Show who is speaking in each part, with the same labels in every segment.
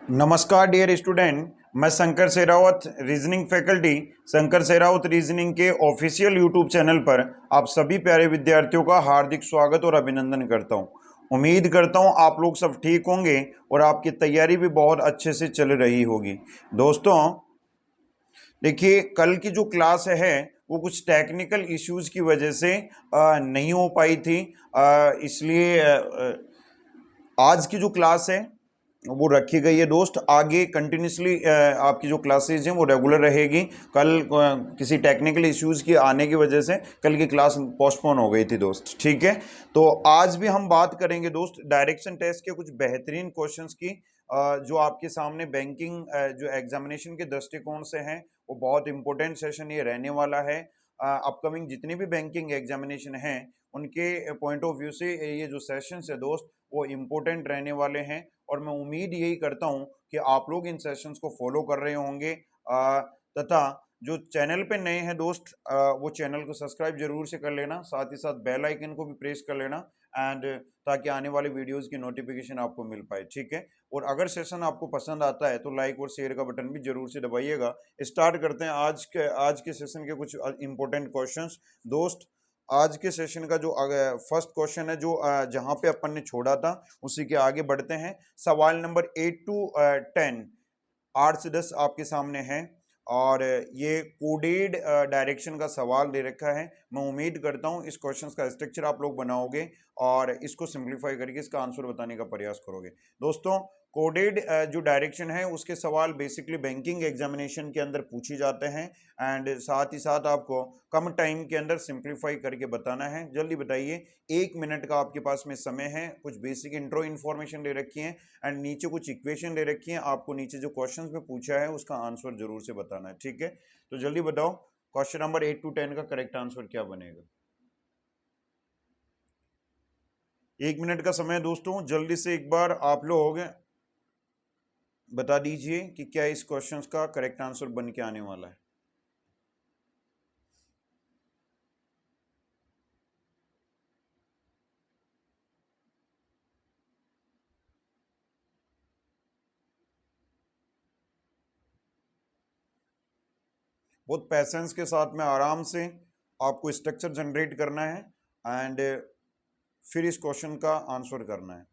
Speaker 1: नमस्कार dear student, मैं Shankar Sherawat reasoning faculty Shankar Sherawat reasoning के ऑफिशियल यूट्यूब चैनल पर आप सभी प्यारे विद्यार्थियों का हार्दिक स्वागत और अभिनंदन करता हूं। उम्मीद करता हूं आप लोग सब ठीक होंगे और आपकी तैयारी भी बहुत अच्छे से चल रही होगी। दोस्तों देखिए, कल की जो क्लास है वो कुछ टेक्निकल इश्यूज की वजह से नहीं हो पाई थी, इसलिए आज की जो क्लास है वो रखी गई है। दोस्त आगे कंटिन्यूसली आपकी जो क्लासेज हैं वो रेगुलर रहेगी। कल किसी टेक्निकल इश्यूज के आने की वजह से कल की क्लास पोस्टपोन हो गई थी दोस्त, ठीक है। तो आज भी हम बात करेंगे दोस्त डायरेक्शन टेस्ट के कुछ बेहतरीन क्वेश्चंस की, जो आपके सामने बैंकिंग जो एग्जामिनेशन के दृष्टिकोण से हैं। वो बहुत इंपॉर्टेंट सेशन ये रहने वाला है। अपकमिंग जितनी भी बैंकिंग एग्जामिनेशन हैं उनके पॉइंट ऑफ व्यू से ये जो सेशंस है दोस्त वो इम्पोर्टेंट रहने वाले हैं, और मैं उम्मीद यही करता हूं कि आप लोग इन सेशंस को फॉलो कर रहे होंगे। तथा जो चैनल पे नए हैं दोस्त, वो चैनल को सब्सक्राइब जरूर से कर लेना, साथ ही साथ बेल आइकन को भी प्रेस कर लेना, एंड ताकि आने वाले वीडियोस की नोटिफिकेशन आपको मिल पाए, ठीक है। और अगर सेशन आपको पसंद आता है तो लाइक और शेयर का बटन भी जरूर से दबाइएगा। स्टार्ट करते हैं आज के सेशन के कुछ इंपॉर्टेंट क्वेश्चंस दोस्त। आज के सेशन का जो फर्स्ट क्वेश्चन है, जो जहां पे अपन ने छोड़ा था उसी के आगे बढ़ते हैं। सवाल नंबर 8 to 10, 8 से 10 आपके सामने है, और ये कोडेड डायरेक्शन का सवाल दे रखा है। मैं उम्मीद करता हूं इस क्वेश्चन का स्ट्रक्चर आप लोग बनाओगे और इसको सिंप्लीफाई करके इसका आंसर बताने का प्रयास करोगे। दोस्तों कोडेड जो डायरेक्शन है उसके सवाल बेसिकली बैंकिंग एग्जामिनेशन के अंदर पूछे जाते हैं, एंड साथ ही साथ आपको कम टाइम के अंदर सिंप्लीफाई करके बताना है। जल्दी बताइए, 1 मिनट का आपके पास में समय है। कुछ बेसिक इंट्रो इन्फॉर्मेशन दे रखी है एंड नीचे कुछ इक्वेशन दे रखी है। आपको नीचे जो क्वेश्चन में पूछा है उसका आंसर जरूर से बताना है, ठीक है। तो जल्दी बताओ क्वेश्चन नंबर 8 to 10 का करेक्ट आंसर क्या बनेगा। 1 मिनट का समय है दोस्तों, जल्दी से एक बार आप लोग बता दीजिए कि क्या इस क्वेश्चन का करेक्ट आंसर बन के आने वाला है। बहुत पैसेंस के साथ में आराम से आपको स्ट्रक्चर जनरेट करना है एंड फिर इस क्वेश्चन का आंसर करना है।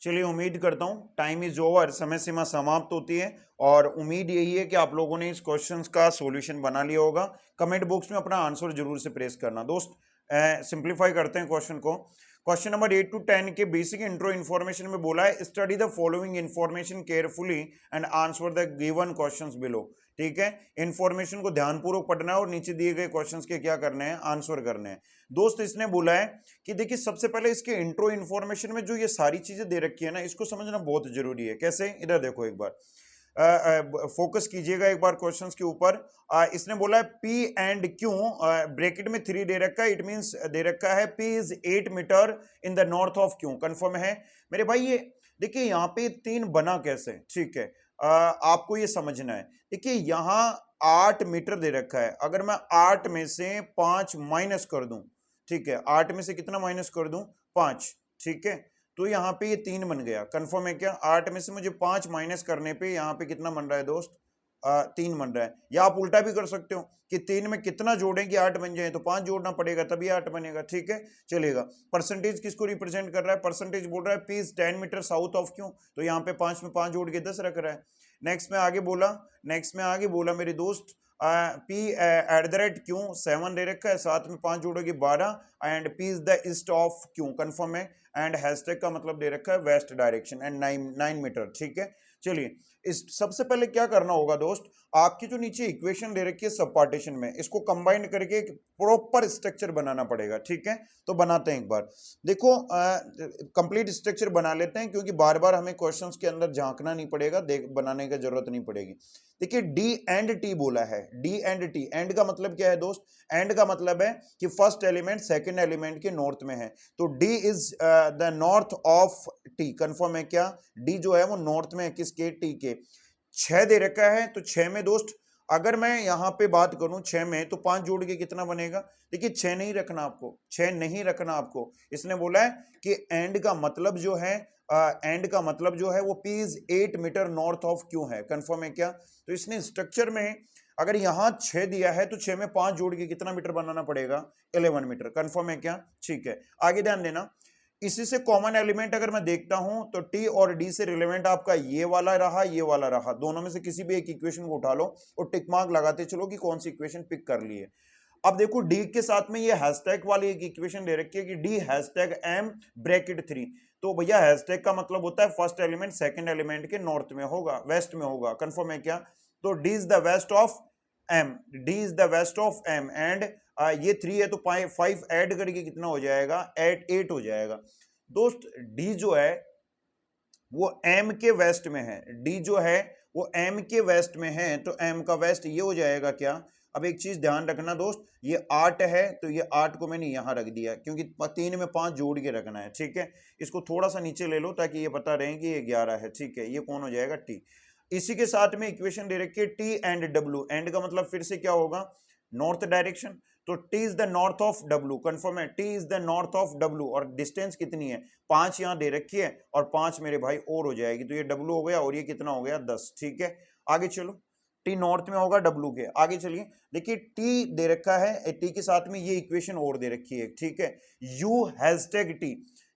Speaker 1: चलिए, उम्मीद करता हूं टाइम इज ओवर, समय सीमा समाप्त होती है, और उम्मीद यही है कि आप लोगों ने इस क्वेश्चंस का सॉल्यूशन बना लिया होगा। कमेंट बॉक्स में अपना आंसर जरूर से प्रेस करना दोस्त। सिंप्लीफाई करते हैं क्वेश्चन को। क्वेश्चन नंबर 8 to 10 के बेसिक इंट्रो इन्फॉर्मेशन में बोला है, study the following information carefully and answer the given questions below. ठीक है, इन्फॉर्मेशन को ध्यानपूर्वक पढ़ना है और नीचे दिए गए क्वेश्चंस के क्या करने हैं, आंसर करने हैं। दोस्त इसने बोला है कि देखिए, सबसे पहले इसके इंट्रो इन्फॉर्मेशन में जो ये सारी चीजें दे रखी है ना, इसको समझना बहुत जरूरी है। कैसे, इधर देखो एक बार, फोकस कीजिएगा एक बार क्वेश्चंस के ऊपर। इसने बोला है पी एंड क्यू, ब्रैकेट में 3 दे रखा है, इट मींस दे रखा है P is 8 metre in the north of Q. Confirm है मेरे भाई। ये देखिए यहाँ पे 3 बना कैसे, ठीक है। आपको ये समझना है। देखिए यहाँ 8 मीटर दे रखा है, अगर मैं 8 में से 5 माइनस कर दूं, ठीक है, 8 में से कितना माइनस कर दूं, 5, ठीक है, तो यहाँ पे ये 3 बन गया। कंफर्म है क्या? 8 में से मुझे 5 माइनस करने पे यहाँ पे कितना बन रहा है दोस्त, 3 बन रहा है। या आप उल्टा भी कर सकते हो कि 3 में कितना जोड़ें कि 8 बन जाए, तो 5 जोड़ना पड़ेगा तभी 8 बनेगा, ठीक है, चलेगा। परसेंटेज किसको रिप्रेजेंट कर रहा है? परसेंटेज बोल रहा है P is 10 metre south of Q, तो यहाँ पे 5 में 5 जोड़ के 10 रख रहा है। नेक्स्ट में आगे बोला मेरे दोस्त P एट द रेट क्यों 7 दे रखा है, साथ में 5 जोड़ोगे 12 and P is the east of क्यों कंफर्म है एंड हैशटैग का मतलब दे रखा है वेस्ट डायरेक्शन एंड 9 मीटर। ठीक है, चलिए इस सबसे पहले क्या करना होगा दोस्त, आपकी जो नीचे इक्वेशन दे रखी है सब पार्टीशन में, इसको कंबाइन करके एक प्रॉपर स्ट्रक्चर बनाना पड़ेगा। ठीक है, तो बनाते हैं एक बार, देखो कंप्लीट स्ट्रक्चर बना लेते हैं क्योंकि बार बार हमें क्वेश्चंस के अंदर झांकना नहीं पड़ेगा, देख बनाने की जरूरत नहीं पड़ेगी। देखिए डी एंड टी बोला है, डी एंड टी, एंड का मतलब क्या है दोस्त, एंड का मतलब है कि फर्स्ट एलिमेंट सेकंड एलिमेंट के नॉर्थ में है, तो D is the north of T, confirm है क्या, डी जो है वो नॉर्थ में है किसके, टी के। 6 दे रखा है, तो 6 में दोस्त अगर मैं यहां पे बात करूं 6 में, तो 5 जोड़ के कितना बनेगा, देखिए 6 नहीं रखना आपको, 6 नहीं रखना आपको, इसने बोला है कि एंड का मतलब जो है एंड का मतलब जो है वो P is 8 metre north of Q है, कंफर्म है क्या। तो इसने स्ट्रक्चर में अगर यहां 6 दिया है तो 6 में 5 जोड़ के कितना मीटर बनाना पड़ेगा, 11 मीटर, कंफर्म है क्या। ठीक है, आगे ध्यान देना, इसी से कॉमन एलिमेंट अगर मैं देखता हूं तो टी और डी से रिलेवेंट आपका ये वाला रहा, ये वाला रहा, दोनों में से किसी भी एक इक्वेशन को उठा लो और टिक मार्क लगाते चलो कि कौन सी इक्वेशन पिक कर ली है। अब देखो डी के साथ में ये हैशटैग वाली एक इक्वेशन दे रखी है कि डी हैशटैग एम ब्रैकेट 3, तो भैया हैशटैग का मतलब होता है फर्स्ट एलिमेंट सेकंड एलिमेंट के नॉर्थ में होगा, वेस्ट में होगा, कंफर्म है क्या। तो D is the west of M, D is the west of M and ये 3 है तो 5 ऐड करके कितना हो जाएगा, 8 हो जाएगा। दोस्त डी जो है वो एम के वेस्ट में है, डी जो है वो एम के वेस्ट में है, तो एम का वेस्ट ये हो जाएगा क्या। अब एक चीज ध्यान रखना दोस्त, ये 8 है तो ये 8 को मैंने यहां रख दिया क्योंकि 3 में 5 जोड़ के रखना है। ठीक है, इसको थोड़ा सा नीचे ले लो ताकि ये पता रहे कि ये 11 है। ठीक है, ये कौन हो जाएगा, टी। इसी के साथ में इक्वेशन दे रखी है टी एंड डब्ल्यू, एंड का मतलब फिर से क्या होगा, नॉर्थ डायरेक्शन, तो T is the north of W, confirm है, T is the north of W, और डिस्टेंस कितनी है 5 यहां दे रखी है और 5 मेरे भाई और हो जाएगी, तो ये W हो गया और ये कितना हो गया 10। ठीक है, आगे चलो, T नॉर्थ में होगा W के, आगे चलिए देखिए T दे रखा है, T के साथ में ये इक्वेशन और दे रखी है। ठीक है, U हैशटैग T,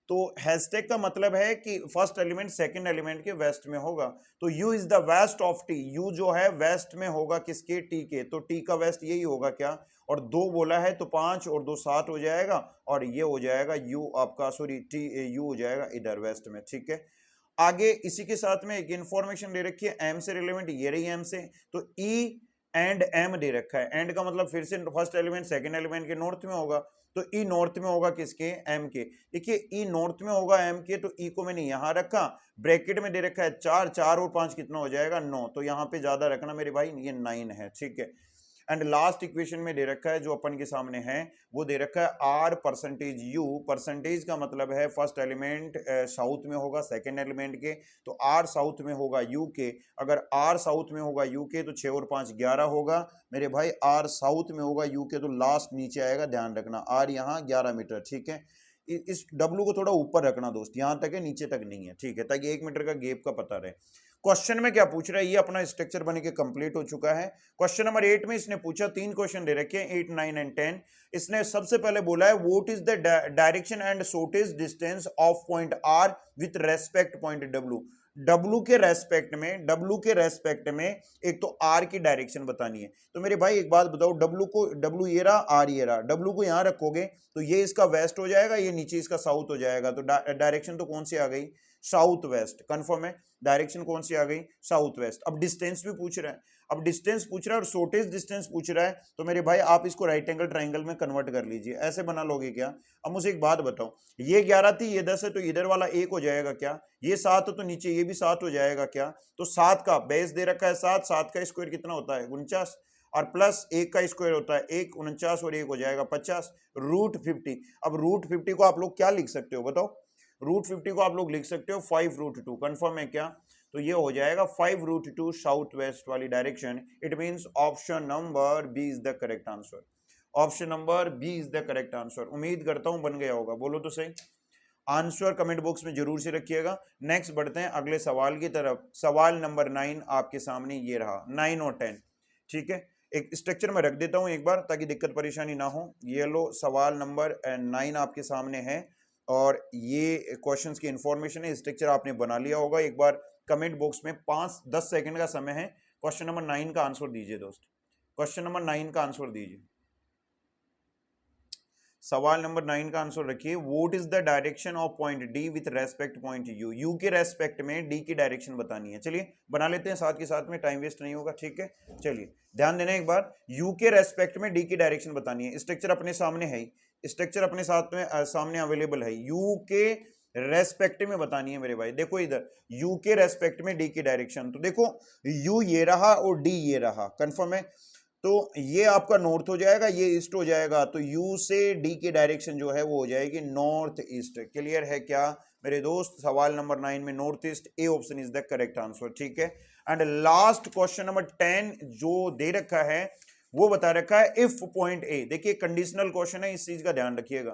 Speaker 1: तो हैशटैग का मतलब है कि फर्स्ट एलिमेंट सेकंड एलिमेंट के वेस्ट में होगा, तो U is the west of T, U जो है वेस्ट में होगा किसके, T के, तो T का वेस्ट यही होगा क्या, और 2 बोला है तो 5 और 2 7 हो जाएगा, और ये हो जाएगा U आपका, सॉरी T U हो जाएगा इधर वेस्ट में। ठीक है, आगे इसी के साथ में एक इंफॉर्मेशन दे रखी है M से रिलेवेंट, ये रही M से, तो E एंड M दे रखा है, एंड का मतलब फिर से फर्स्ट एलिमेंट सेकंड एलिमेंट के नॉर्थ में होगा, तो E नॉर्थ में होगा किसके, M के। देखिए E नॉर्थ में होगा M के, तो E को मैंने यहां रखा, ब्रैकेट में दे रखा है 4, 4 और 5 कितना हो जाएगा 9, तो यहां पे ज्यादा रखना मेरे भाई, ये 9 है। ठीक है, एंड लास्ट इक्वेशन में दे रखा है जो अपन के सामने है, वो दे रखा है R परसेंटेज U, परसेंटेज का मतलब है फर्स्ट एलिमेंट साउथ में होगा सेकंड एलिमेंट के, तो R साउथ में होगा U के, अगर R साउथ में होगा U के तो 6 और 5 11 होगा मेरे भाई, R साउथ में होगा U के तो लास्ट नीचे आएगा, ध्यान रखना R यहाँ 11 मीटर। ठीक है, इस W को थोड़ा ऊपर रखना दोस्त, यहां तक है नीचे तक नहीं है। ठीक है, ताकि 1 मीटर का गैप का पता रहे। क्वेश्चन में क्या पूछ रहा है, ये अपना स्ट्रक्चर बन के कंप्लीट हो चुका है। क्वेश्चन नंबर 8 में इसने पूछा, 3 क्वेश्चन दे रखे हैं 8, 9 एंड 10। इसने सबसे पहले बोला है what is the direction and shortage distance of point R with respect point W। W के रेस्पेक्ट में एक तो R की डायरेक्शन बतानी है, तो मेरे भाई एक बात बताओ, W ये रहा, R ये रहा, W को यहां रखोगे तो ये इसका वेस्ट हो जाएगा, ये नीचे इसका साउथ हो जाएगा, तो डायरेक्शन तो कौन सी आ गई, साउथ वेस्ट, कंफर्म है, डायरेक्शन कौन सी आ गई, साउथ वेस्ट। अब डिस्टेंस भी पूछ रहा है, अब डिस्टेंस पूछ रहा है और शॉर्टेज डिस्टेंस पूछ रहा है, तो मेरे भाई आप इसको राइट एंगल ट्राइंगल में कन्वर्ट कर लीजिए, ऐसे बना लोगे क्या। अब मुझे एक बात बताओ, ये 11 थी, ये 10 है, तो इधर वाला 1 हो जाएगा क्या, ये 7 है तो नीचे ये भी 7 हो जाएगा क्या, तो 7 का बेस दे रखा है 7, 7 का स्क्वायर कितना होता है 49, और प्लस 1 का स्क्वायर होता है 1, 49 और 1 हो जाएगा 50, √50। अब √50 को आप लोग क्या लिख सकते हो बताओ, √50 को आप लोग लिख सकते हो 5√2, कंफर्म है क्या। तो ये हो जाएगा 5√2 साउथ वेस्ट वाली direction, it means option number B is the correct answer, option number B is the correct answer. उम्मीद करता हूं बन गया होगा, बोलो तो सही, आंसर कमेंट बॉक्स में जरूर से रखिएगा। नेक्स्ट बढ़ते हैं अगले सवाल की तरफ, सवाल नंबर 9 आपके सामने ये रहा, 9 और 10। ठीक है, एक स्ट्रक्चर में रख देता हूं एक बार ताकि दिक्कत परेशानी ना हो। ये लो सवाल नंबर 9 आपके सामने है और ये क्वेश्चंस की इंफॉर्मेशन है, स्ट्रक्चर आपने बना लिया होगा, एक बार कमेंट बॉक्स में 5-10 सेकंड का समय है। क्वेश्चन नंबर 9 का आंसर दीजिए दोस्त, क्वेश्चन नंबर 9 का आंसर दीजिए। सवाल नंबर 9 का आंसर रखिए, what is the direction of point D with respect point you. You के रेस्पेक्ट में डी की डायरेक्शन बतानी है। चलिए बना लेते हैं साथ के साथ में, टाइम वेस्ट नहीं होगा, ठीक है। चलिए ध्यान देना एक बार, यू के रेस्पेक्ट में डी की डायरेक्शन बतानी है। स्ट्रक्चर अपने सामने है, स्ट्रक्चर अपने साथ में सामने अवेलेबल है। यू के रेस्पेक्ट में बतानी है मेरे भाई। देखो इधर यू के रेस्पेक्ट में डी की डायरेक्शन, तो देखो यू ये रहा और डी ये रहा, कंफर्म है। तो ये आपका नॉर्थ हो जाएगा, ये ईस्ट हो जाएगा, तो यू से डी की डायरेक्शन जो है वो हो जाएगी नॉर्थ ईस्ट। क्लियर है क्या मेरे दोस्त? सवाल नंबर 9 में north east, A option is the correct answer, ठीक है। एंड लास्ट क्वेश्चन नंबर 10 जो दे रखा है वो बता रखा है, इफ पॉइंट ए। देखिए कंडीशनल क्वेश्चन है, इस चीज का ध्यान रखिएगा,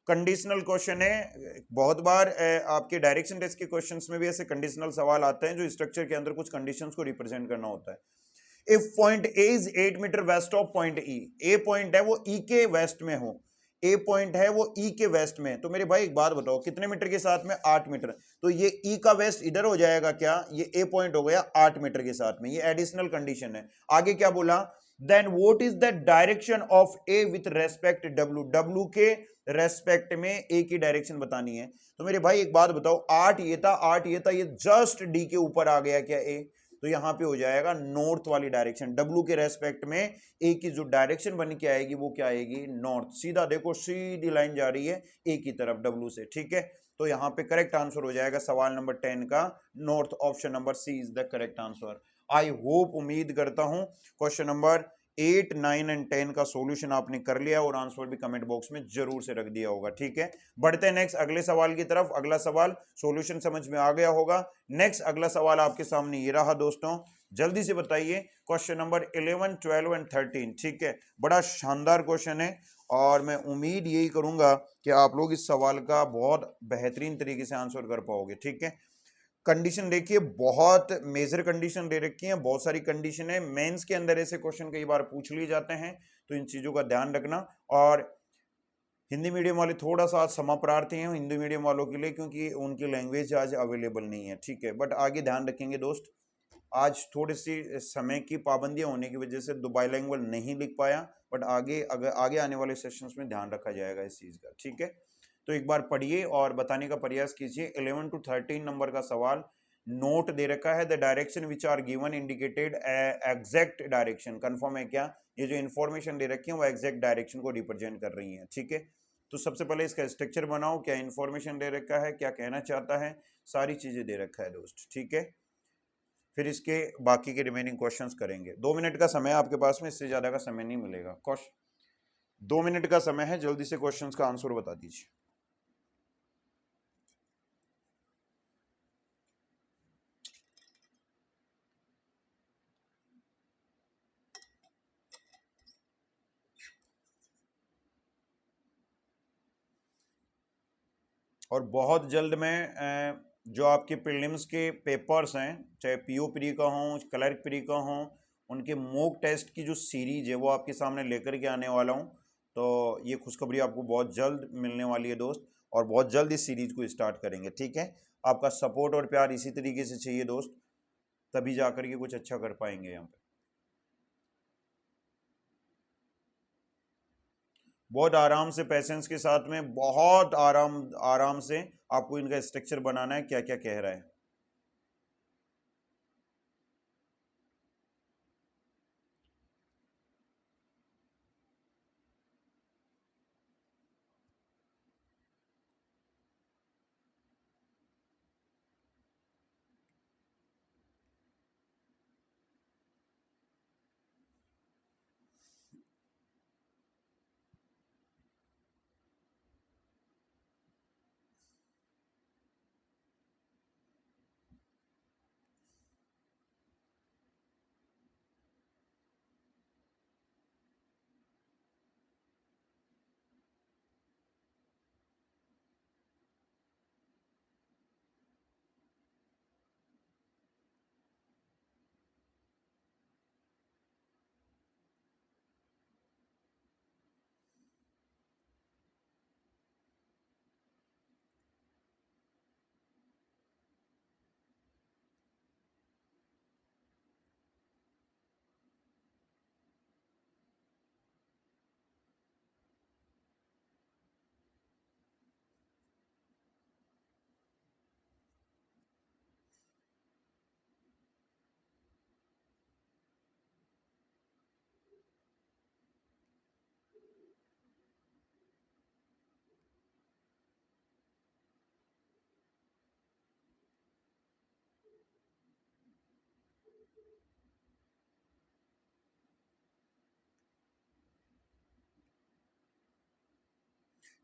Speaker 1: कंडीशनल क्वेश्चन है। बहुत बार आपके डायरेक्शन टेस्ट के क्वेश्चंस में भी ऐसे कंडीशनल सवाल आते हैं जो स्ट्रक्चर के अंदर कुछ कंडीशंस को रिप्रेजेंट करना होता है। If point A is 8 metre west of point E, A point है वो ई के वेस्ट में हो, ए पॉइंट है वो ई के वेस्ट में, तो मेरे भाई एक बात बताओ कितने मीटर के साथ में? 8 मीटर। तो ये ई का वेस्ट इधर हो जाएगा क्या? ये ए पॉइंट हो गया 8 मीटर के साथ में, ये एडिशनल कंडीशन है। आगे क्या बोला? Then what is the direction of A with respect W, W के रेस्पेक्ट में ए की डायरेक्शन बतानी है। तो मेरे भाई एक बात बताओ, 8 ये था, 8 ये था, ये जस्ट डी के ऊपर आ गया क्या ए? तो यहां पे हो जाएगा नॉर्थ वाली डायरेक्शन। डब्ल्यू के रेस्पेक्ट में ए की जो डायरेक्शन बन के आएगी वो क्या आएगी? नॉर्थ। सीधा देखो सीधी लाइन जा रही है ए की तरफ डब्ल्यू से, ठीक है। तो यहां पे करेक्ट आंसर हो जाएगा सवाल नंबर 10 का north, option number C is the correct answer. I hope, उम्मीद करता हूं क्वेश्चन नंबर 8, 9 एंड 10 का सॉल्यूशन आपने कर लिया और आंसर भी कमेंट बॉक्स में जरूर से रख दिया होगा, ठीक है। बढ़ते हैं नेक्स्ट अगले सवाल की तरफ। अगला सवाल सॉल्यूशन समझ में आ गया होगा। नेक्स्ट अगला सवाल आपके सामने ये रहा दोस्तों, जल्दी से बताइए क्वेश्चन नंबर 11, 12 एंड 13, ठीक है। बड़ा शानदार क्वेश्चन है और मैं उम्मीद यही करूंगा कि आप लोग इस सवाल का बहुत बेहतरीन तरीके से आंसर कर पाओगे, ठीक है। कंडीशन देखिए, बहुत मेजर कंडीशन दे रखी है, बहुत सारी कंडीशन है। मेंस के अंदर ऐसे क्वेश्चन कई बार पूछ लिए जाते हैं, तो इन चीजों का ध्यान रखना। और हिंदी मीडियम वाले थोड़ा सा आज क्षमा प्रार्थी हैं हिंदी मीडियम वालों के लिए, क्योंकि उनकी लैंग्वेज आज अवेलेबल नहीं है, ठीक है। बट आगे ध्यान रखेंगे दोस्त, आज थोड़ी सी समय की पाबंदियां होने की वजह से बाइलैंग्वेज नहीं लिख पाया, बट आगे अगर आगे आने वाले सेशंस में ध्यान रखा जाएगा इस चीज का, ठीक है। तो एक बार पढ़िए और बताने का प्रयास कीजिए। 11 to 13 नंबर का सवाल नोट दे रखा है, the direction which are given indicated exact direction. Confirm है क्या? ये जो इन्फॉर्मेशन दे रखी है वो एग्जैक्ट डायरेक्शन को रिप्रेजेंट कर रही है, ठीक है। तो सबसे पहले इसका स्ट्रक्चर बनाओ, क्या इन्फॉर्मेशन दे रखा है, क्या कहना चाहता है, सारी चीजें दे रखा है दोस्त, ठीक है। फिर इसके बाकी के रिमेनिंग क्वेश्चंस करेंगे। 2 मिनट का समय है आपके पास में, इससे ज्यादा का समय नहीं मिलेगा। 2 मिनट का समय है, जल्दी से क्वेश्चंस का आंसर बता दीजिए। और बहुत जल्द में जो आपके प्रीलिम्स के पेपर्स हैं, चाहे पीओ प्री का हो, क्लर्क प्री का हो, उनके मॉक टेस्ट की जो सीरीज है वो आपके सामने लेकर के आने वाला हूँ। तो ये खुशखबरी आपको बहुत जल्द मिलने वाली है दोस्त, और बहुत जल्द इस सीरीज को स्टार्ट करेंगे, ठीक है। आपका सपोर्ट और प्यार इसी तरीके से चाहिए दोस्त, तभी जाकर के कुछ अच्छा कर पाएंगे यहाँ पे। बहुत आराम से, पेशेंस के साथ में, बहुत आराम आराम से आपको इनका स्ट्रक्चर बनाना है, क्या क्या कह रहा है।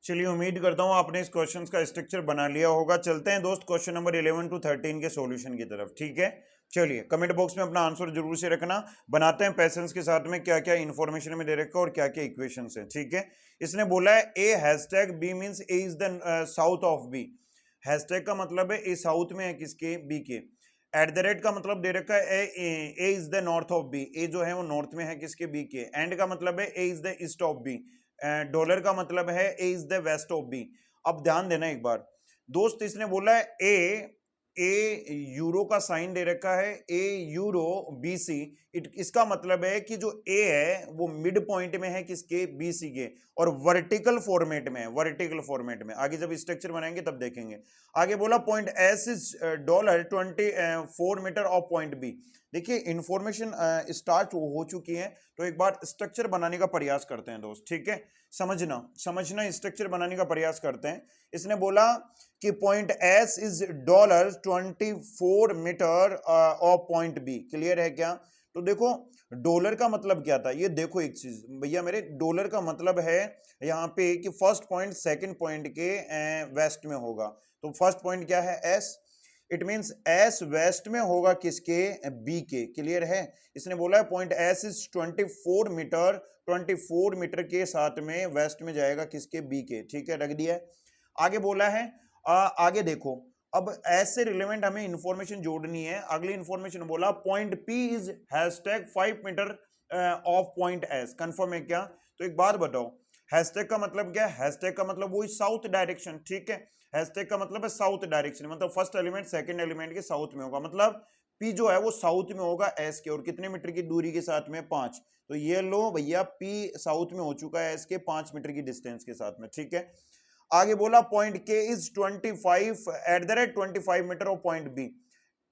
Speaker 1: चलिए उम्मीद करता हूं आपने इस क्वेश्चंस का स्ट्रक्चर बना लिया होगा। चलते हैं दोस्त क्वेश्चन नंबर 11 टू 13 के सॉल्यूशन की तरफ। ठीक है, चलिए कमेंट बॉक्स में अपना आंसर जरूर से रखना। बनाते हैं पैसेंस के साथ में क्या क्या इंफॉर्मेशन में दे रखा और क्या क्या इक्वेशंस है। ठीक है, इसने बोला है A hashtag B means A is the south of B. Hashtag का मतलब है ए साउथ में है किसके, बी के। एट द रेट का मतलब दे रखा है A is the north of B. A जो है वो नॉर्थ में है किसके, बी के। एंड का मतलब है A is the east of B. Dollar का मतलब है A is the west of B. अब ध्यान देना एक बार दोस्त, इसने बोला है ए यूरो का साइन दे रखा है, ए यूरो बीसी। इसका मतलब है कि जो ए है वो मिड पॉइंट में है किसके, बीसी के, और वर्टिकल फॉर्मेट में है, वर्टिकल फॉर्मेट में। आगे जब स्ट्रक्चर बनाएंगे तब देखेंगे। आगे बोला point S is $24 of point B. देखिए इंफॉर्मेशन स्टार्ट हो चुकी है, तो एक बार स्ट्रक्चर बनाने का प्रयास करते हैं दोस्त। ठीक है, समझना स्ट्रक्चर बनाने का प्रयास करते हैं। इसने बोला कि point S is $24 of point B. Clear है क्या? तो देखो डॉलर का मतलब क्या था, ये देखो एक चीज भैया मेरे, डॉलर का मतलब है यहाँ पे कि फर्स्ट पॉइंट सेकंड पॉइंट के वेस्ट में होगा। तो फर्स्ट पॉइंट क्या है, S. It means S west में होगा किसके, बी के। क्लियर है? इसने बोला है पॉइंट एस इज 24 मीटर के साथ में वेस्ट में जाएगा किसके, बी के। ठीक है, रख दिया है। आगे बोला है आगे देखो, अब एस से रिलेवेंट हमें इंफॉर्मेशन जोड़नी है। अगली इंफॉर्मेशन बोला point P is hashtag 5 metre of point S. Confirm है क्या? तो एक बात बताओ, हैशटैग का मतलब क्या है? हैशटैग का मतलब वही साउथ डायरेक्शन। ठीक है, हैशटैग का मतलब है साउथ डायरेक्शन, मतलब फर्स्ट एलिमेंट सेकंड एलिमेंट के साउथ में होगा। मतलब पी जो है वो साउथ में होगा एस के, और कितने मीटर की दूरी के साथ में, 5। तो ये लो भैया, पी साउथ में हो चुका है एस के 5 मीटर की डिस्टेंस के साथ में। ठीक है, आगे बोला point K is 25 metre of point B.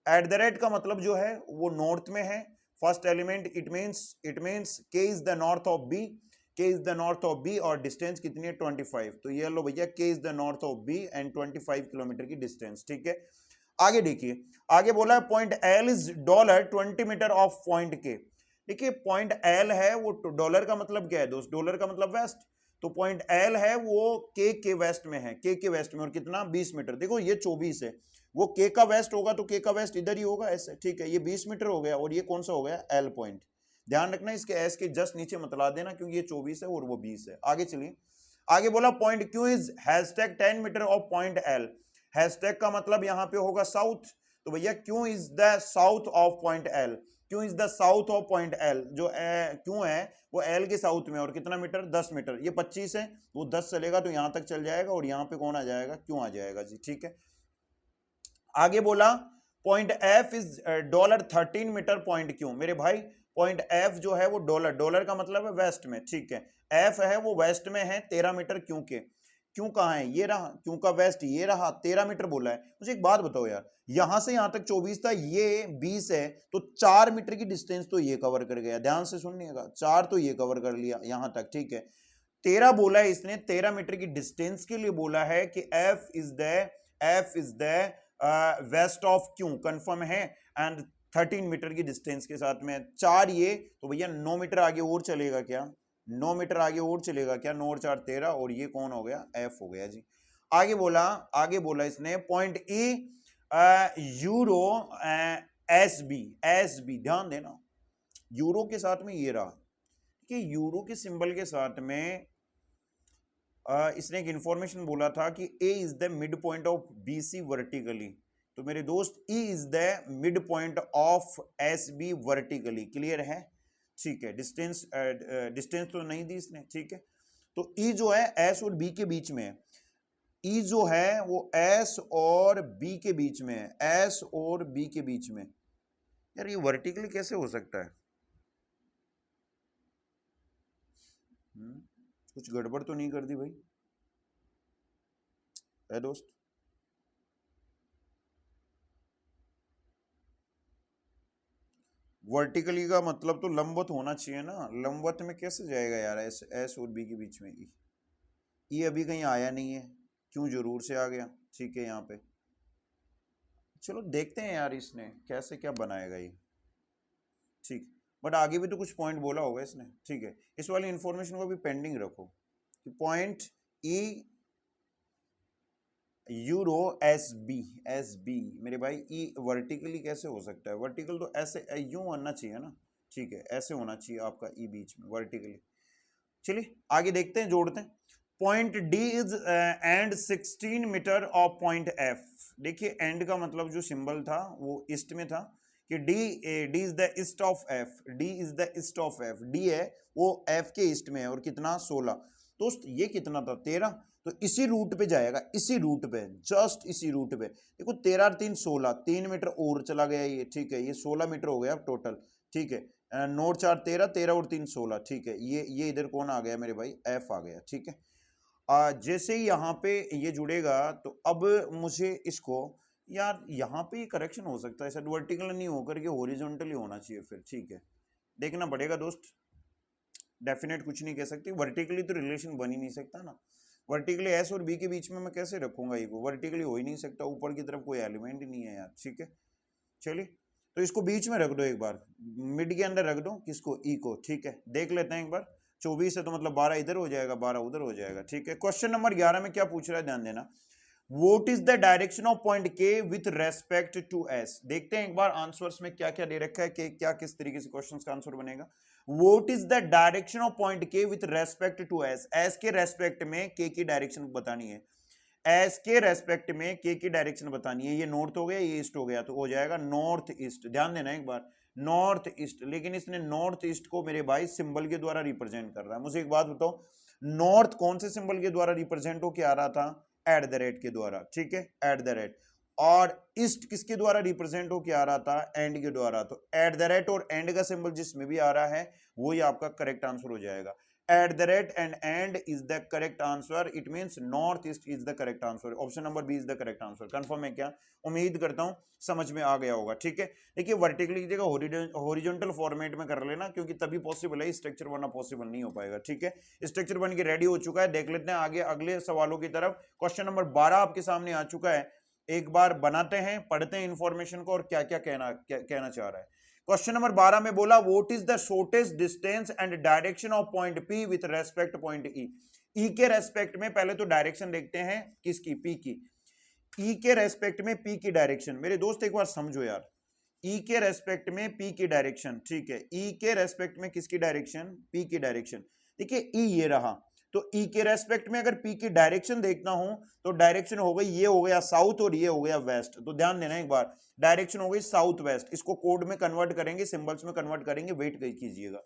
Speaker 1: At the rate का मतलब जो है वो नॉर्थ में है, first element. It means K is the north of B, K is the north of B, और डिस्टेंस कितनी है, 25। तो ये लो भैया, K is the north of B and 25 kilometre की डिस्टेंस। ठीक है, आगे देखिए, आगे बोला है point L is $20 of point के। देखिए पॉइंट एल है वो, डॉलर का मतलब क्या है दोस्त, डॉलर का मतलब वेस्ट। तो पॉइंट एल है वो के वेस्ट में है, के वेस्ट में, और कितना, 20 मीटर। देखो ये 24 है, वो के का वेस्ट होगा तो के का वेस्ट इधर ही होगा ऐसे। ठीक है, ये 20 मीटर हो गया, और ये कौन सा हो गया, एल पॉइंट। ध्यान रखना इसके एस के जस्ट नीचे मतला देना, क्योंकि ये 24 है और वो 20 है। आगे चलिए, आगे बोला point Q is hashtag 10 metre of point L. Hashtag का मतलब यहां पे होगा साउथ। तो भैया Q is the south of point L, Q is the south of point L. जो क्यू है वो एल के साउथ में, और कितना मीटर, 10 मीटर। ये 25 है, वो 10 चलेगा तो यहां तक चल जाएगा, और यहां पे कौन आ जाएगा, क्यू आ जाएगा जी। ठीक है, आगे बोला point F is $13 point Q. मेरे भाई पॉइंट एफ जो है वो डॉलर का मतलब है वेस्ट में। ठीक है, एफ है वो वेस्ट में है 13 मीटर क्यू के। क्यों कहाँ है, ये रहा क्यों का वेस्ट, ये रहा 13 मीटर बोला है। मुझे एक बात बताओ यार, यहां से यहां तक 24 था, ये 20 है, तो 4 मीटर की डिस्टेंस तो ये कवर कर गया। ध्यान से सुनिएगा, 4 तो ये कवर कर लिया यहां तक। ठीक है, 13 बोला है इसने, 13 मीटर की डिस्टेंस के लिए बोला है कि F is the west of Q. Confirm है? एंड 13 मीटर की डिस्टेंस के साथ में 4 ये, तो भैया 9 मीटर आगे और चलेगा क्या, 9 मीटर आगे और चलेगा क्या, 9 और 4 13, और ये कौन हो गया, एफ हो गया जी। आगे बोला इसने point E euro S B. ध्यान देना, यूरो के साथ में ये रहा कि यूरो के सिंबल के साथ में इसने एक इंफॉर्मेशन बोला था कि A is the mid point of B C vertically. तो मेरे दोस्त E is the mid point of S B vertically. Clear है? ठीक है, डिस्टेंस तो नहीं दी इसने। ठीक है, तो ई जो है एस और बी के बीच में है। ई जो है वो एस और बी के बीच में है, एस और बी के बीच में। यार ये वर्टिकली कैसे हो सकता है? कुछ गड़बड़ तो नहीं कर दी भाई है दोस्त? वर्टिकली का मतलब तो लंबवत होना चाहिए ना, लंबवत में कैसे जाएगा यार, एस और बी के बीच में ई। ये अभी कहीं आया नहीं है, क्यों जरूर से आ गया। ठीक है, यहाँ पे चलो देखते हैं यार इसने कैसे क्या बनाएगा ये। ठीक, बट आगे भी तो कुछ पॉइंट बोला होगा इसने, ठीक है। इस वाली इंफॉर्मेशन को भी पेंडिंग रखो कि point E euro S B मेरे भाई, ई वर्टिकली कैसे हो सकता है? वर्टिकल तो ऐसे यूं होना चाहिए ना, ठीक है, ऐसे होना चाहिए आपका ई बीच में वर्टिकली। चलिए आगे देखते हैं, जोड़ते हैं। Point D is and 16 metre of point F. देखिए एंड का मतलब जो सिंबल था वो ईस्ट में था कि D is the east of F, D is the east of F, D है वो एफ के ईस्ट में है, और कितना 16। दोस्त ये कितना था 13, तो इसी रूट पे जाएगा, इसी रूट पे, जस्ट इसी रूट पे। देखो 13 और 3 16, 3 मीटर और चला गया ये, ठीक है, ये 16 मीटर हो गया टोटल, ठीक है। 9 4 13, 13 और 3 16, ठीक है। ये इधर कौन आ गया मेरे भाई? एफ आ गया, ठीक है। जैसे ही यहाँ पे ये जुड़ेगा तो अब मुझे इसको, यार यहाँ पे करेक्शन हो सकता है, शायद वर्टिकल नहीं होकर के हॉरिजॉन्टली होना चाहिए फिर, ठीक है, देखना पड़ेगा दोस्त, डेफिनेट कुछ नहीं कह सकती। वर्टिकली तो रिलेशन बन ही नहीं सकता ना, वर्टिकली एस और बी के बीच में मैं कैसे रखूंगा ई को? वर्टिकली हो ही नहीं सकता, ऊपर की तरफ कोई एलिमेंट ही नहीं है यार, ठीक है। चलिए तो इसको बीच में रख दो एक बार, मिड के अंदर रख दो, किसको? ई को, ठीक है। देख लेते हैं एक बार, 24 है तो मतलब 12 इधर हो जाएगा, 12 उधर हो जाएगा, ठीक है। क्वेश्चन नंबर 11 में क्या पूछ रहा है, ध्यान देना। What is the direction of point K with respect to S? देखते हैं एक बार आंसर्स में क्या क्या दे रखा है कि क्या किस तरीके से क्वेश्चन का आंसर बनेगा। What is the direction of point K with respect to S? S के रेस्पेक्ट में K की डायरेक्शन बतानी है, एस के रेस्पेक्ट में के की डायरेक्शन बतानी है। ये नॉर्थ हो गया, ये ईस्ट हो गया, तो हो जाएगा नॉर्थ ईस्ट। ध्यान देना एक बार, नॉर्थ ईस्ट, लेकिन इसने नॉर्थ ईस्ट को मेरे भाई सिंबल के द्वारा रिप्रेजेंट कर रहा है। मुझे एक बात बताओ, नॉर्थ कौन से सिंबल के द्वारा रिप्रेजेंट हो के आ रहा था? एट द रेट के द्वारा, ठीक है, एट द रेट। और ईस्ट किसके द्वारा रिप्रेजेंट हो के आ रहा था? एंड के द्वारा। तो एट द रेट और एंड का सिंबल जिसमें भी आ रहा है वो ही आपका करेक्ट आंसर हो जाएगा। At the rate and end is the correct answer. It means northeast is the correct answer. Option number B is the correct answer. Confirm है क्या? उम्मीद करता हूं समझ में आ गया होगा, ठीक है। देखिए वर्टिकली की जगह हॉरिजॉन्टल फॉर्मेट में कर लेना, क्योंकि तभी पॉसिबल है, स्ट्रक्चर वरना पॉसिबल नहीं हो पाएगा, ठीक है। स्ट्रक्चर बन के रेडी हो चुका है, देख लेते हैं आगे अगले सवालों की तरफ। क्वेश्चन नंबर 12 आपके सामने आ चुका है, एक बार बनाते हैं, पढ़ते हैं इंफॉर्मेशन को और क्या क्या कहना चाह रहा है। क्वेश्चन नंबर 12 में बोला what is the shortest distance and direction of point P with respect point E. E के रेस्पेक्ट में पहले तो डायरेक्शन देखते हैं, किसकी? पी की। ई के रेस्पेक्ट में पी की डायरेक्शन, मेरे दोस्त एक बार समझो यार, ई के रेस्पेक्ट में पी की डायरेक्शन, ठीक है। ई के रेस्पेक्ट में किसकी डायरेक्शन? पी की डायरेक्शन। देखिए ई ये रहा, तो ई के रेस्पेक्ट में अगर पी की डायरेक्शन देखना हो तो डायरेक्शन हो गई, ये हो गया साउथ और ये हो गया वेस्ट। तो ध्यान देना एक बार, डायरेक्शन हो गई साउथ वेस्ट। इसको कोड में कन्वर्ट करेंगे, सिंबल्स में कन्वर्ट करेंगे, वेट कीजिएगा।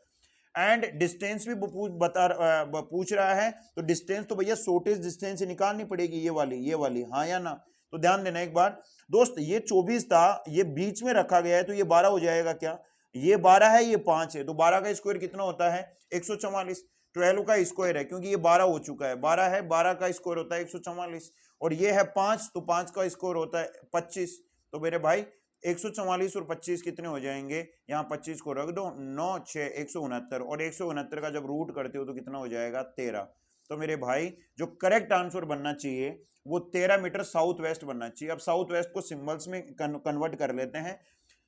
Speaker 1: एंड डिस्टेंस भी पूछ रहा है, तो डिस्टेंस तो भैया शॉर्टेस्ट डिस्टेंस निकालनी पड़ेगी, ये वाली, हाँ या ना? तो ध्यान देना एक बार दोस्त, ये 24 था, ये बीच में रखा गया है, तो ये 12 हो जाएगा क्या? ये 12 है, ये 5 है, तो 12 का स्क्वायर कितना होता है? 144। 12 का स्क्वायर है, क्योंकि ये 12 हो चुका है, 12 है, 12 का स्क्वायर होता है 144, और ये है 5, तो 5 का स्क्वायर होता है 25। तो मेरे भाई 144 और 25 कितने हो जाएंगे? यहाँ 25 को रख दो, 9 6 169, और 169 का जब रूट करते हो तो कितना हो जाएगा? 13। तो मेरे भाई जो करेक्ट आंसर बनना चाहिए वो 13 मीटर साउथ वेस्ट बनना चाहिए। अब साउथ वेस्ट को सिंबल्स में कन्वर्ट कर लेते हैं।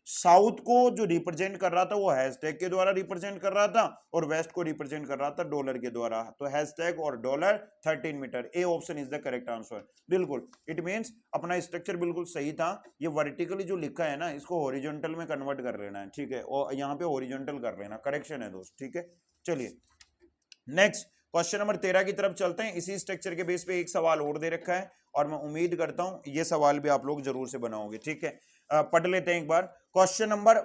Speaker 1: साउथ को जो रिप्रेजेंट कर रहा था वो हैशटैग के द्वारा रिप्रेजेंट कर रहा था, और वेस्ट को रिप्रेजेंट कर रहा था डॉलर के द्वारा। तो हैशटैग और dollar 13 metre, A option is the correct answer. बिल्कुल, इट मींस अपना स्ट्रक्चर बिल्कुल सही था। ये वर्टिकली जो लिखा है ना, इसको हॉरिजॉन्टल में कन्वर्ट कर लेना है, ठीक है, और यहाँ पे हॉरिजॉन्टल कर लेना, करेक्शन है दोस्त, ठीक है। चलिए नेक्स्ट क्वेश्चन नंबर 13 की तरफ चलते हैं। इसी स्ट्रक्चर के बेस पे एक सवाल और दे रखा है, और मैं उम्मीद करता हूं ये सवाल भी आप लोग जरूर से बनाओगे, ठीक है। पढ़ लेते हैं एक बार। क्वेश्चन नंबर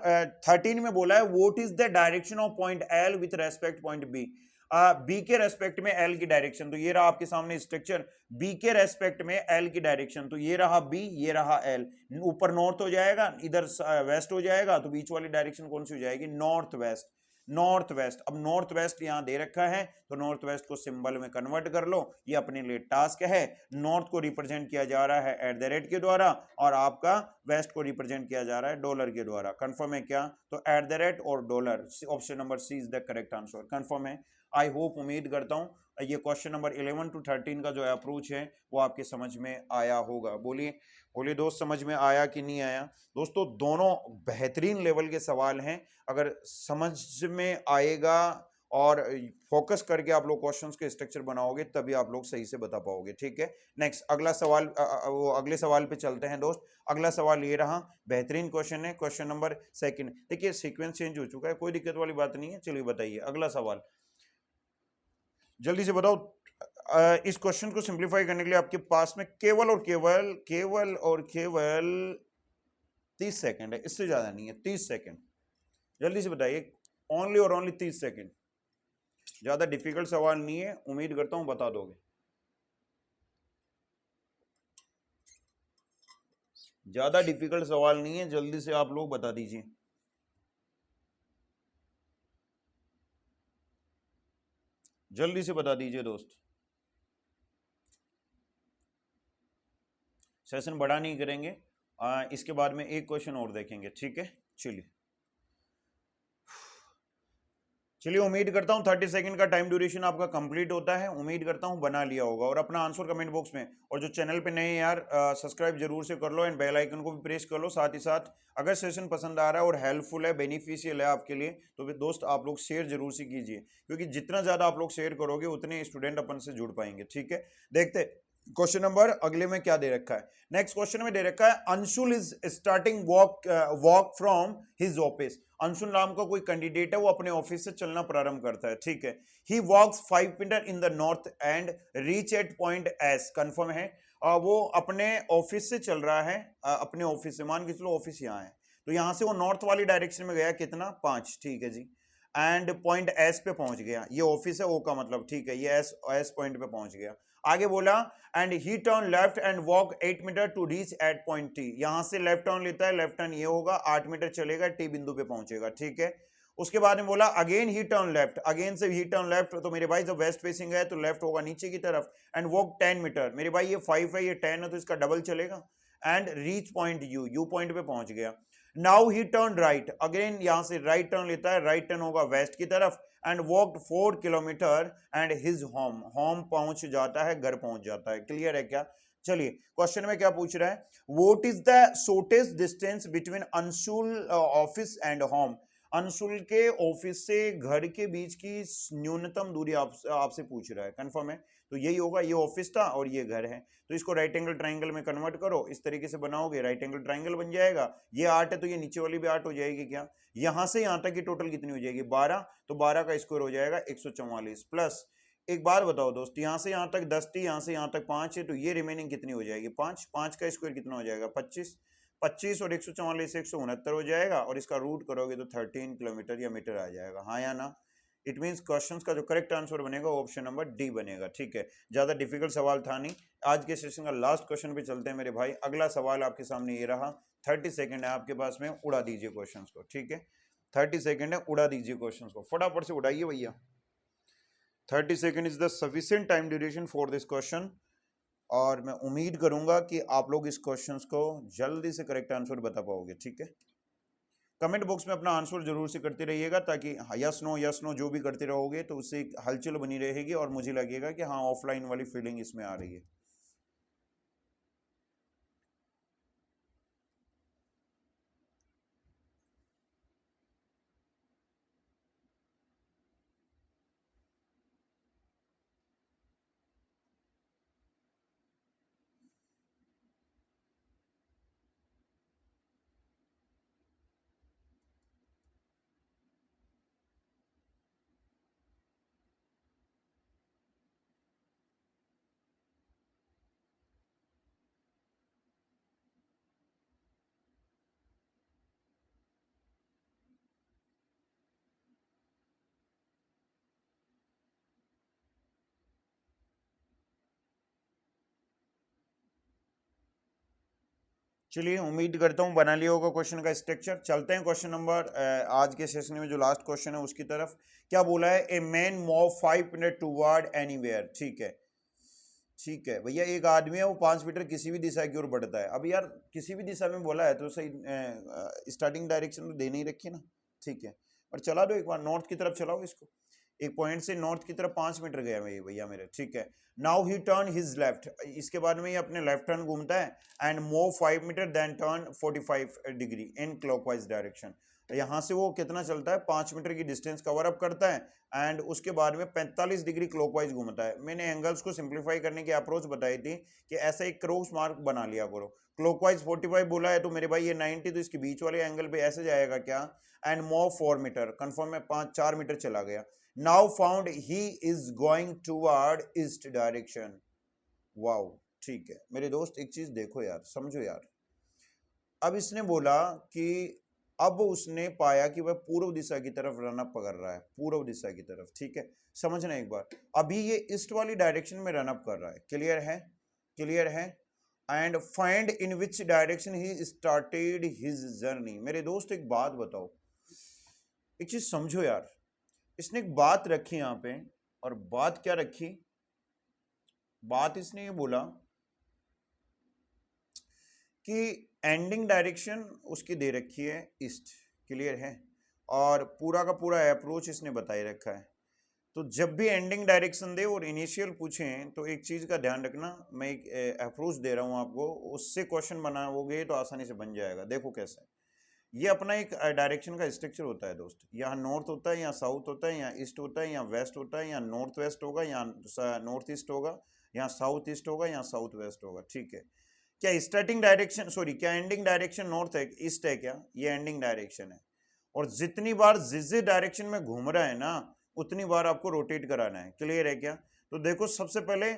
Speaker 1: 13 में बोला है what is the direction of point L with respect point B. B के रेस्पेक्ट में एल की डायरेक्शन, तो ये रहा आपके सामने स्ट्रक्चर। बी के रेस्पेक्ट में एल की डायरेक्शन, तो ये रहा बी, ये रहा एल। ऊपर नॉर्थ हो जाएगा, इधर वेस्ट हो जाएगा, तो बीच वाली डायरेक्शन कौन सी हो जाएगी? North west. नॉर्थ वेस्ट, अब नॉर्थ वेस्ट यहां दे रखा है, तो नॉर्थ वेस्ट को सिंबल में कन्वर्ट कर लो, ये अपने लिए टास्क है। नॉर्थ को रिप्रेजेंट किया जा रहा है एट द रेट के द्वारा, और आपका वेस्ट को रिप्रेजेंट किया जा रहा है डॉलर के द्वारा। कंफर्म है क्या? तो एट द रेट और dollar, option number C is the correct answer. Confirm है? आई होप, उम्मीद करता हूं ये क्वेश्चन नंबर 11 to 13 का जो अप्रोच है वो आपके समझ में आया होगा। बोलिए बोलिए दोस्त, समझ में आया कि नहीं आया? दोस्तों दोनों बेहतरीन लेवल के सवाल हैं, अगर समझ में आएगा और फोकस करके आप लोग क्वेश्चंस के स्ट्रक्चर बनाओगे तभी आप लोग सही से बता पाओगे। ठीक है, नेक्स्ट अगला सवाल, वो अगले सवाल पे चलते हैं दोस्त। अगला सवाल ये रहा, बेहतरीन क्वेश्चन है, क्वेश्चन नंबर 2। देखिए सीक्वेंस चेंज हो चुका है, कोई दिक्कत वाली बात नहीं है। चलिए बताइए अगला सवाल, जल्दी से बताओ। इस क्वेश्चन को सिंप्लीफाई करने के लिए आपके पास में केवल और केवल 30 सेकंड है, इससे ज्यादा नहीं है। 30 सेकंड, जल्दी से बताइए, ओनली और ओनली 30 सेकंड। ज्यादा डिफिकल्ट सवाल नहीं है, उम्मीद करता हूं बता दोगे। ज्यादा डिफिकल्ट सवाल नहीं है, जल्दी से आप लोग बता दीजिए। जल्दी से बता दीजिए दोस्त, सेशन बड़ा नहीं करेंगे। इसके बाद में एक क्वेश्चन और देखेंगे, ठीक है। चलिए चलिए, उम्मीद करता हूं 30 सेकंड का टाइम ड्यूरेशन आपका कंप्लीट होता है, उम्मीद करता हूं बना लिया होगा। और अपना आंसर कमेंट बॉक्स में, और जो चैनल पे नए यार सब्सक्राइब जरूर से कर लो एंड बेल आइकन को भी प्रेस कर लो। साथ ही साथ अगर सेशन पसंद आ रहा है और हेल्पफुल है, बेनिफिशियल है आपके लिए, तो फिर दोस्त आप लोग शेयर जरूर से कीजिए, क्योंकि जितना ज्यादा आप लोग शेयर करोगे उतने स्टूडेंट अपन से जुड़ पाएंगे। ठीक है, देखते क्वेश्चन नंबर अगले में क्या दे रखा है। नेक्स्ट क्वेश्चन में दे रखा है, Anshul is starting walk from his office. Anshul नाम का कोई कैंडिडेट है, वो अपने ऑफिस से चलना प्रारंभ करता है। ठीक है, he walks 5 metre in the north and reach at point S. Confirm है, वो अपने ऑफिस से चल रहा है, अपने ऑफिस से, मान के चलो ऑफिस यहाँ है, तो यहां से वो नॉर्थ वाली डायरेक्शन में गया, कितना 5। ठीक है जी, एंड पॉइंट एस पे पहुंच गया। ये ऑफिस है, ओ का मतलब, ठीक है, ये एस पॉइंट पे पहुंच गया। आगे बोला, and he turn left and walk 8 metre to reach at point T. यहां से लेफ्ट टर्न लेता है, लेफ्ट टर्न ये होगा, 8 मीटर चलेगा, टी बिंदु पे पहुंचेगा। ठीक है, उसके बाद में बोला, अगेन ही टर्न लेफ्ट, अगेन से ही टर्न लेफ्ट, तो मेरे भाई जब वेस्ट फेसिंग है तो लेफ्ट होगा नीचे की तरफ, एंड वॉक 10 मीटर। मेरे भाई ये 5 है, ये 10 है, तो इसका डबल चलेगा, and reach point you, you point पे पहुंच गया। Now he turn right, again यहां से राइट टर्न लेता है, राइट टर्न होगा वेस्ट की तरफ, and walked 4 kilometre and his home, home पहुंच जाता है, घर पहुंच जाता है। क्लियर है क्या? चलिए क्वेश्चन में क्या पूछ रहा है, what is the shortest distance between Anshul office and home. Anshul के ऑफिस से घर के बीच की न्यूनतम दूरी आपसे पूछ रहा है। कंफर्म है, तो यही होगा, ये ऑफिस था और ये घर है, तो इसको राइट एंगल ट्राइंगल में कन्वर्ट करो, इस तरीके से बनाओगे, राइट एंगल ट्राइंगल बन जाएगा। ये 8 है तो ये नीचे वाली भी 8 हो जाएगी। क्या यहां से यहां तक की टोटल कितनी हो जाएगी? 12, तो 12 का स्क्वायर हो जाएगा 144 प्लस। एक बात बताओ दोस्त, यहां से यहां तक 10 थी, यहां से यहां तक 5 है, तो ये रिमेनिंग कितनी हो जाएगी? 5, 5 का स्क्वायर कितना हो जाएगा? 25, 25 और 144 169 हो जाएगा, और इसका रूट करोगे तो 13 किलोमीटर या मीटर आ जाएगा। हाँ या ना? इट मीन्स क्वेश्चन का जो करेक्ट आंसर बनेगा ऑप्शन नंबर डी बनेगा। ठीक है, ज्यादा डिफिकल्ट सवाल था नहीं। आज के सेशन का लास्ट क्वेश्चन पे चलते हैं मेरे भाई। अगला सवाल आपके सामने ये रहा, 30 सेकंड है आपके पास में, उड़ा दीजिए क्वेश्चन को। ठीक है, 30 सेकंड है, उड़ा दीजिए क्वेश्चन को, फटाफट से उड़ाइए भैया। 30 second is the sufficient time duration for this question, और मैं उम्मीद करूंगा कि आप लोग इस क्वेश्चन को जल्दी से करेक्ट आंसर बता पाओगे। ठीक है, कमेंट बॉक्स में अपना आंसर जरूर से करते रहिएगा, ताकि यस नो जो भी करते रहोगे तो उससे एक हलचल बनी रहेगी और मुझे लगेगा कि हाँ ऑफलाइन वाली फीलिंग इसमें आ रही है। चलिए उम्मीद करता हूँ बना लिया होगा क्वेश्चन का स्ट्रक्चर। चलते हैं क्वेश्चन नंबर, आज के सेशन में जो लास्ट क्वेश्चन है उसकी तरफ। क्या बोला है? A man move 5 minute toward anywhere. ठीक है, ठीक है भैया, एक आदमी है वो 5 मीटर किसी भी दिशा की ओर बढ़ता है। अब यार किसी भी दिशा में बोला है तो सही स्टार्टिंग डायरेक्शन तो दे नहीं रखी ना। ठीक है, और चला दो एक बार, नॉर्थ की तरफ चलाओ इसको। एक पॉइंट से नॉर्थ की तरफ 5 मीटर गया भैया मेरे, ठीक है। Now he turn his left, इसके बाद में ये अपने लेफ्ट टर्न घूमता है and move 5 metre then turn 45 degree in clockwise direction. यहाँ से वो कितना चलता है, 5 मीटर की डिस्टेंस कवर अप करता है एंड उसके बाद में 45 डिग्री क्लॉकवाइज घूमता है। मैंने एंगल्स को सिंप्लीफाई करने की अप्रोच बताई थी कि ऐसा एक क्रॉस मार्क बना लिया करो। क्लॉकवाइज 45 बोला है तो मेरे भाई ये 90, तो इसके बीच वाले एंगल पे ऐसे जाएगा क्या, एंड मूव 4 मीटर, कंफर्म में 4 मीटर चला गया। Now found he is going toward east direction. Wow, ठीक है मेरे दोस्त, एक चीज देखो यार, समझो यार। अब इसने बोला कि अब उसने पाया कि वह पूर्व दिशा की तरफ रन अप कर रहा है, पूर्व दिशा की तरफ, ठीक है। समझना एक बार, अभी ये ईस्ट वाली डायरेक्शन में रन अप कर रहा है, क्लियर है, क्लियर है। And find in which direction he started his journey. मेरे दोस्त एक बात बताओ, एक चीज समझो यार, इसने एक बात रखी यहां पे, और बात क्या रखी, बात इसने ये बोला कि एंडिंग डायरेक्शन उसकी दे रखी है ईस्ट, क्लियर है, और पूरा का पूरा अप्रोच इसने बताई रखा है। तो जब भी एंडिंग डायरेक्शन दे और इनिशियल पूछें तो एक चीज का ध्यान रखना, मैं एक अप्रोच दे रहा हूं आपको, उससे क्वेश्चन बनाओगे तो आसानी से बन जाएगा। देखो कैसे, ये अपना एक डायरेक्शन का स्ट्रक्चर होता है दोस्त। यहाँ नॉर्थ होता है, यहाँ साउथ होता है, यहाँ ईस्ट होता है, यहाँ वेस्ट होता है, यहाँ नॉर्थ वेस्ट होगा, यहाँ नॉर्थ ईस्ट होगा, यहाँ साउथ ईस्ट होगा, यहाँ साउथ वेस्ट होगा, ठीक है। क्या स्टार्टिंग डायरेक्शन, सॉरी, क्या एंडिंग डायरेक्शन नॉर्थ है, ईस्ट है क्या, ये एंडिंग डायरेक्शन है। और जितनी बार जिस डायरेक्शन में घूम रहा है ना, उतनी बार आपको रोटेट कराना है, क्लियर है क्या। तो देखो सबसे पहले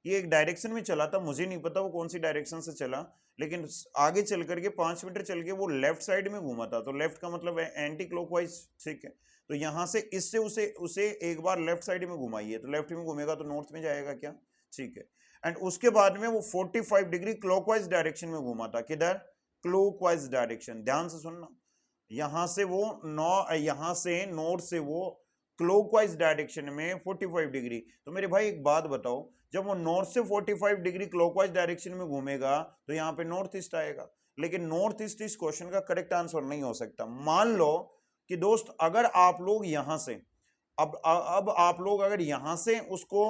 Speaker 1: ये एक डायरेक्शन में चला था, मुझे नहीं पता वो कौन सी डायरेक्शन से चला, लेकिन आगे चल करके 5 मीटर चल के वो लेफ्ट साइड में घूमा था, तो लेफ्ट का मतलब है एंटी क्लॉकवाइज, ठीक है। तो यहाँ से इससे उसे उसे एक बार लेफ्ट साइड में घुमाइए, तो लेफ्ट में घूमेगा तो नॉर्थ में जाएगा क्या, ठीक है। एंड उसके बाद में वो 45 डिग्री क्लॉकवाइज डायरेक्शन में घूमा था, किधर, क्लॉकवाइज डायरेक्शन, ध्यान से सुनना। यहां से वो यहां से नॉर्थ से वो क्लॉकवाइज डायरेक्शन में 45 डिग्री। तो मेरे भाई एक बात बताओ, जब वो नॉर्थ से 45 डिग्री क्लॉकवाइज डायरेक्शन में घूमेगा तो यहाँ पे नॉर्थ ईस्ट आएगा, लेकिन नॉर्थ ईस्ट इस क्वेश्चन का करेक्ट आंसर नहीं हो सकता। मान लो कि दोस्त अगर आप लोग यहां से अब आप लोग अगर यहां से उसको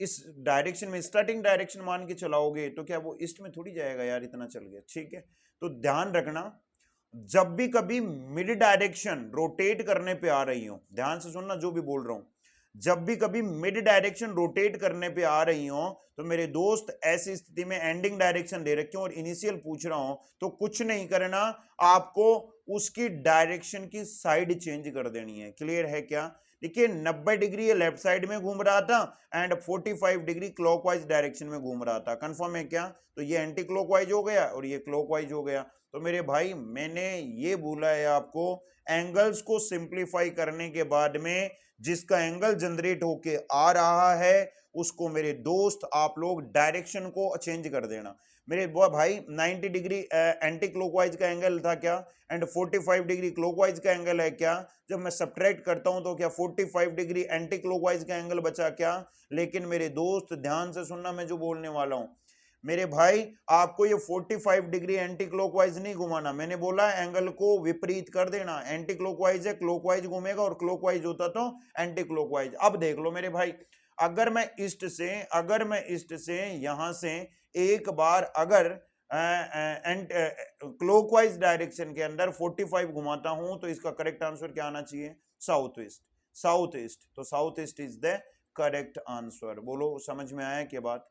Speaker 1: इस डायरेक्शन में स्टार्टिंग डायरेक्शन मान के चलाओगे तो क्या वो ईस्ट में थोड़ी जाएगा यार, इतना चल गया, ठीक है। तो ध्यान रखना, जब भी कभी मिड डायरेक्शन रोटेट करने पे आ रही हो, ध्यान से सुनना जो भी बोल रहा हूं, जब भी कभी मिड डायरेक्शन रोटेट करने पे आ रही हो तो मेरे दोस्त ऐसी स्थिति में एंडिंग डायरेक्शन दे रखी हो और इनिशियल पूछ रहा हूं तो कुछ नहीं करना, आपको उसकी डायरेक्शन की साइड चेंज कर देनी है, क्लियर है क्या। देखिए 90 डिग्री ये लेफ्ट साइड में घूम रहा था एंड 45 डिग्री क्लॉकवाइज डायरेक्शन में घूम रहा था, कंफर्म है क्या। तो ये एंटी क्लॉकवाइज हो गया और ये क्लॉकवाइज हो गया। तो मेरे भाई मैंने ये बोला है आपको, एंगल्स को सिंप्लीफाई करने के बाद में जिसका एंगल जनरेट होके आ रहा है उसको मेरे दोस्त आप लोग डायरेक्शन को चेंज कर देना। मेरे भाई 90 डिग्री एंटी क्लॉकवाइज का एंगल था क्या, एंड 45 डिग्री क्लॉकवाइज का एंगल है क्या। जब मैं सब्ट्रैक्ट करता हूं तो क्या 45 डिग्री एंटी क्लॉकवाइज का एंगल बचा क्या। लेकिन मेरे दोस्त ध्यान से सुनना मैं जो बोलने वाला हूं, मेरे भाई आपको ये 45 डिग्री एंटी क्लॉकवाइज नहीं घुमाना, मैंने बोला एंगल को विपरीत कर देना। एंटी क्लॉकवाइज है, क्लॉकवाइज घूमेगा, और क्लॉकवाइज होता तो एंटी क्लॉकवाइज। अब देख लो मेरे भाई, अगर मैं ईस्ट से यहां से एक बार अगर क्लॉकवाइज डायरेक्शन के अंदर 45 घुमाता हूं तो इसका करेक्ट आंसर क्या आना चाहिए, साउथ ईस्ट, साउथ ईस्ट। तो south east is the correct answer. बोलो समझ में आया क्या बात।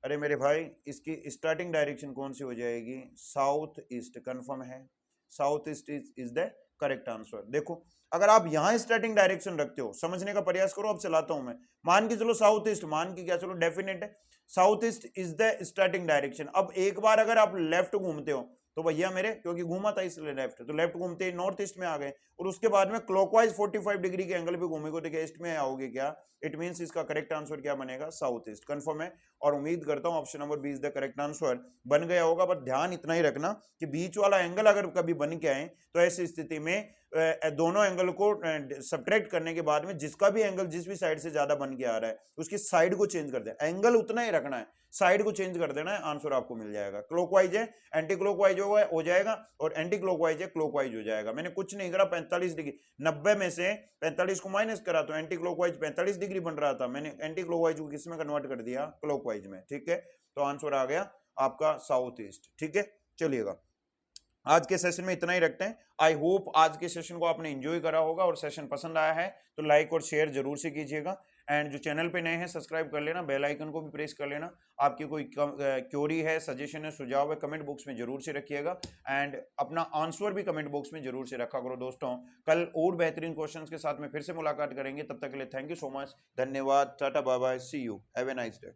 Speaker 1: अरे मेरे भाई इसकी स्टार्टिंग डायरेक्शन कौन सी हो जाएगी, साउथ ईस्ट, कंफर्म है, south east is the correct answer. देखो अगर आप यहां स्टार्टिंग डायरेक्शन रखते हो, समझने का प्रयास करो, अब चलाता हूं मैं, मान के चलो साउथ ईस्ट, मान के क्या चलो डेफिनेट है south east is the starting direction. अब एक बार अगर आप लेफ्ट घूमते हो तो भैया मेरे, क्योंकि घूमा था इसलिए लेफ्ट, तो लेफ्ट घूमते ही नॉर्थ ईस्ट में आ गए, और उसके बाद में क्लॉकवाइज 45 डिग्री के एंगल पे घूमेंगे तो क्या ईस्ट में आओगे क्या। इट मींस इसका करेक्ट आंसर क्या बनेगा, साउथ ईस्ट, कंफर्म है। और उम्मीद करता हूं option number B is the correct answer बन गया होगा। पर ध्यान इतना ही रखना कि बीच वाला एंगल अगर कभी बन के आए तो ऐसी स्थिति में दोनों एंगल को सब्ट्रैक्ट करने के बाद में जिसका भी एंगल जिस भी साइड से ज्यादा बन के आ रहा है उसकी साइड को चेंज कर देना, एंगल उतना ही रखना है, साइड को चेंज कर देना है, आंसर आपको मिल जाएगा। क्लॉकवाइज है एंटी क्लॉकवाइज हो जाएगा और एंटी क्लॉकवाइज है क्लॉकवाइज हो जाएगा। मैंने कुछ नहीं करा, 45 डिग्री 90 में से 45 को माइनस करा तो एंटी क्लॉकवाइज 45 डिग्री बन रहा था, मैंने एंटी क्लॉकवाइज को किस में कन्वर्ट कर दिया, क्लॉकवाइज में। ठीक है, तो आंसर आ गया आपका साउथ ईस्ट। ठीक है, चलिएगा आज के सेशन में इतना ही रखते हैं। आई होप आज के सेशन को आपने एंजॉय करा होगा और सेशन पसंद आया है तो लाइक और शेयर जरूर से कीजिएगा। एंड जो चैनल पे नए हैं सब्सक्राइब कर लेना, बेल आइकन को भी प्रेस कर लेना। आपकी कोई क्योरी है, सजेशन है, सुझाव है, कमेंट बॉक्स में जरूर से रखिएगा एंड अपना आंसर भी कमेंट बॉक्स में जरूर से रखा करो दोस्तों। कल और बेहतरीन क्वेश्चन के साथ में फिर से मुलाकात करेंगे, तब तक के लिए थैंक यू सो मच, धन्यवाद, tata bye bye, see you, have a nice day.